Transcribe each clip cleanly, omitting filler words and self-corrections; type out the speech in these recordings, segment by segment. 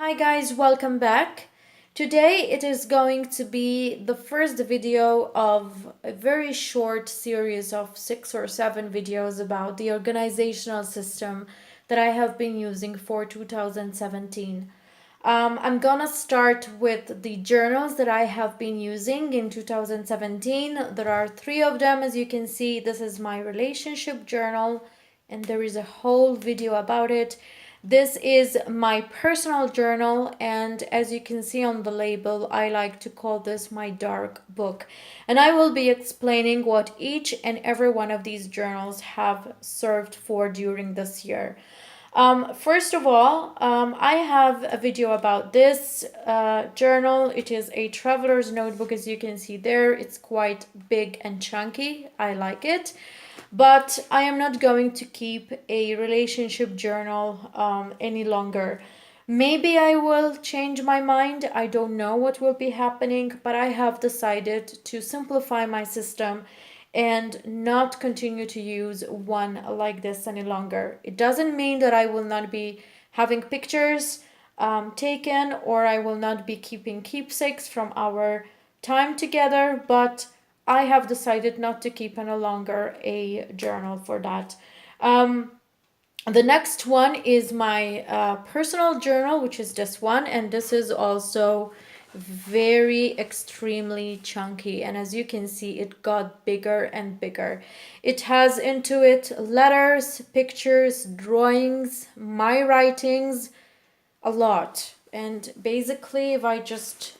Hi guys, welcome back. Today it is going to be the first video of a very short series of 6 or 7 videos about the organizational system that I have been using for 2017. I'm gonna start with the journals that I have been using in 2017. There are 3 of them, as you can see. This is my relationship journal, and there is a whole video about it. This is my personal journal, and as you can see on the label, I like to call this my dark book. And I will be explaining what each and every one of these journals have served for during this year. First of all, I have a video about this journal. It is a traveler's notebook, as you can see there. It's quite big and chunky. I like it. But I am not going to keep a relationship journal any longer. Maybe I will change my mind. I don't know what will be happening, but I have decided to simplify my system and not continue to use one like this any longer. It doesn't mean that I will not be having pictures taken, or I will not be keeping keepsakes from our time together, but I have decided not to keep any longer a journal for that. The next one is my personal journal, which is this one, and this is also very extremely chunky, and as you can see, it got bigger and bigger. It has into it letters, pictures, drawings, my writings, a lot. And basically, if I just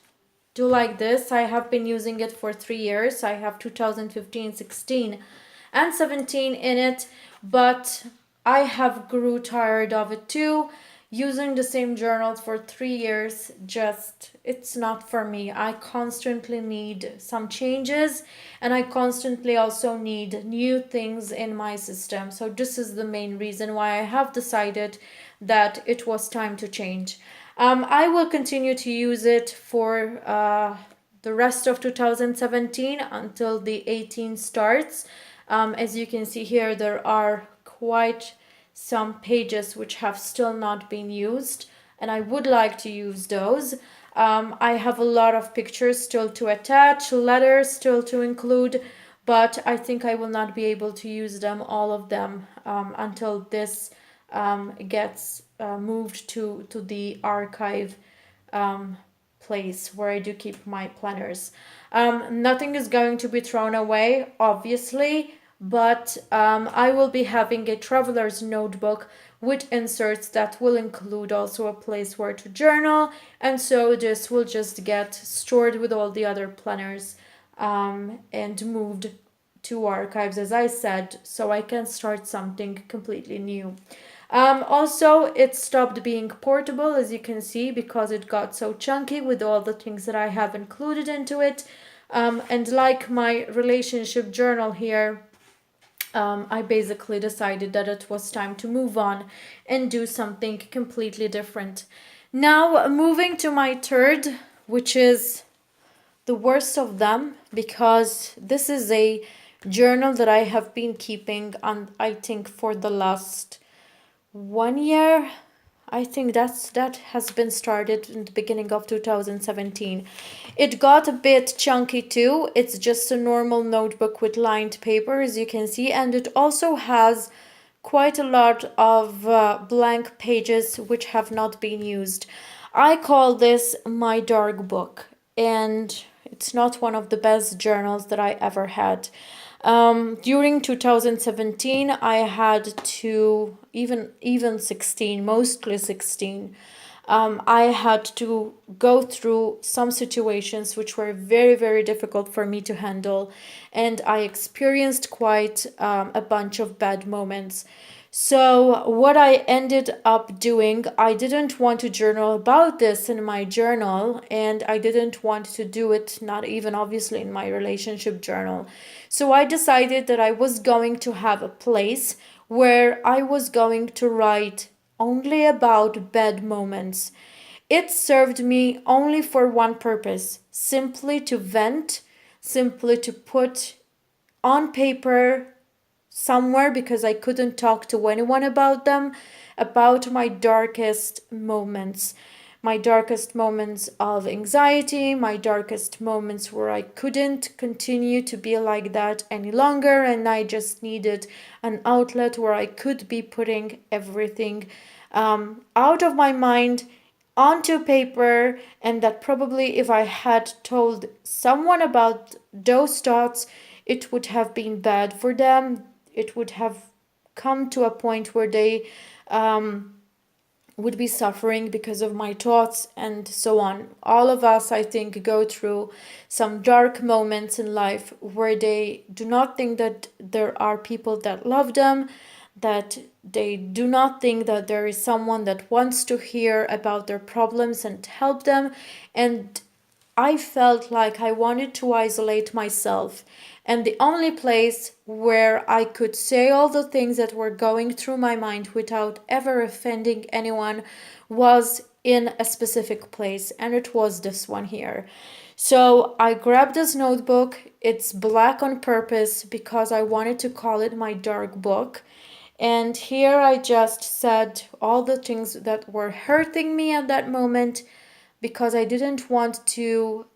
do like this, I have been using it for 3 years. I have 2015, 16 and 17 in it, but I have grew tired of it too. Using the same journal for 3 years, just it's not for me. I constantly need some changes, and I constantly also need new things in my system. So this is the main reason why I have decided that it was time to change. I will continue to use it for the rest of 2017 until the 18 starts. As you can see here, there are quite some pages which have still not been used, and I would like to use those. I have a lot of pictures still to attach, letters still to include, but I think I will not be able to use them, all of them, until this gets moved to the archive place where I do keep my planners. Nothing is going to be thrown away, obviously, but I will be having a traveler's notebook with inserts that will include also a place where to journal, and so this will just get stored with all the other planners and moved to archives, as I said, so I can start something completely new. Also, it stopped being portable, as you can see, because it got so chunky with all the things that I have included into it. And like my relationship journal here, I basically decided that it was time to move on and do something completely different. Now, moving to my third, which is the worst of them, because this is a journal that I have been keeping on, I think, for the last 1 year. I think that has been started in the beginning of 2017. It got a bit chunky too. It's just a normal notebook with lined paper, as you can see, and it also has quite a lot of blank pages which have not been used. I call this my dark book, and it's not one of the best journals that I ever had. During 2017, I had to, even 16, mostly 16, I had to go through some situations which were very, very difficult for me to handle, and I experienced quite a bunch of bad moments. So what I ended up doing, I didn't want to journal about this in my journal, and I didn't want to do it, not even obviously in my relationship journal. So I decided that I was going to have a place where I was going to write only about bad moments. It served me only for one purpose, simply to vent, simply to put on paper somewhere, because I couldn't talk to anyone about them, about my darkest moments. my darkest moments of anxiety, my darkest moments where I couldn't continue to be like that any longer, and I just needed an outlet where I could be putting everything out of my mind onto paper, and that probably if I had told someone about those thoughts, it would have been bad for them. It would have come to a point where they would be suffering because of my thoughts and so on. All of us, I think, go through some dark moments in life where they do not think that there are people that love them, that they do not think that there is someone that wants to hear about their problems and help them. And I felt like I wanted to isolate myself. And the only place where I could say all the things that were going through my mind without ever offending anyone was in a specific place. And it was this one here. So I grabbed this notebook. It's black on purpose because I wanted to call it my dark book. And here I just said all the things that were hurting me at that moment, because I didn't want to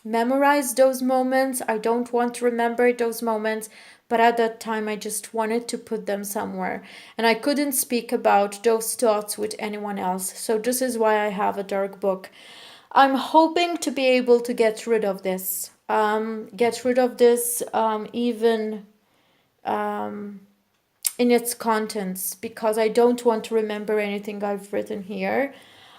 memorize those moments. I don't want to remember those moments, but at that time I just wanted to put them somewhere. And I couldn't speak about those thoughts with anyone else. So this is why I have a dark book. I'm hoping to be able to get rid of this. Even in its contents, because I don't want to remember anything I've written here.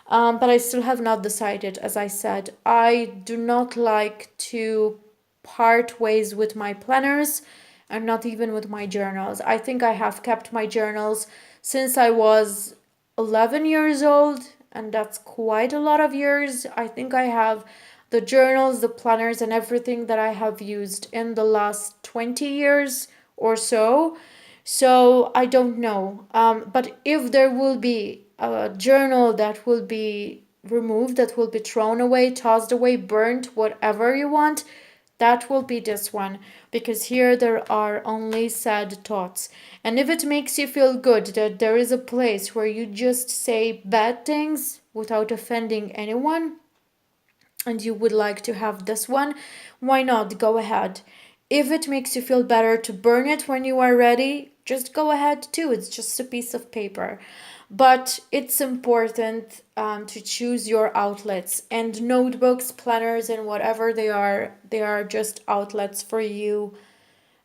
But I still have not decided. As I said, I do not like to part ways with my planners and not even with my journals. I think I have kept my journals since I was 11 years old, and that's quite a lot of years. I think I have the journals, the planners, and everything that I have used in the last 20 years or so. So I don't know. But if there will be a journal that will be removed, that will be thrown away, tossed away, burnt, whatever you want, that will be this one, because here there are only sad thoughts. And if it makes you feel good that there is a place where you just say bad things without offending anyone, and you would like to have this one, why not? Go ahead. If it makes you feel better to burn it when you are ready, just go ahead too. It's just a piece of paper. But it's important to choose your outlets, and notebooks, planners, and whatever they are just outlets for you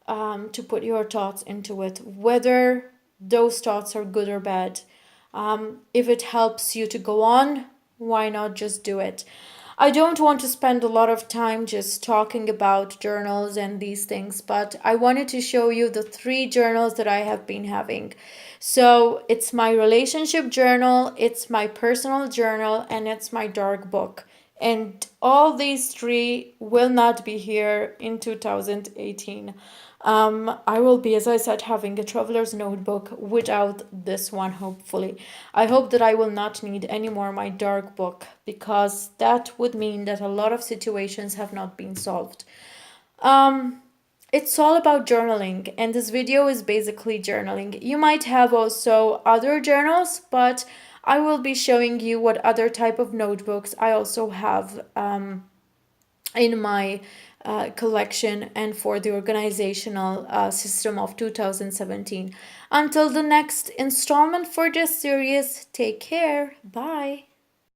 to put your thoughts into it, whether those thoughts are good or bad. If it helps you to go on, why not just do it? I don't want to spend a lot of time just talking about journals and these things, but I wanted to show you the 3 journals that I have been having. So it's my relationship journal, it's my personal journal, and it's my dark book. And all these 3 will not be here in 2018. I will be, as I said, having a traveler's notebook without this one, hopefully. I hope that I will not need anymore my dark book, because that would mean that a lot of situations have not been solved. It's all about journaling, and this video is basically journaling. You might have also other journals, but I will be showing you what other type of notebooks I also have in my collection and for the organizational system of 2017. Until the next installment for this series, take care. Bye.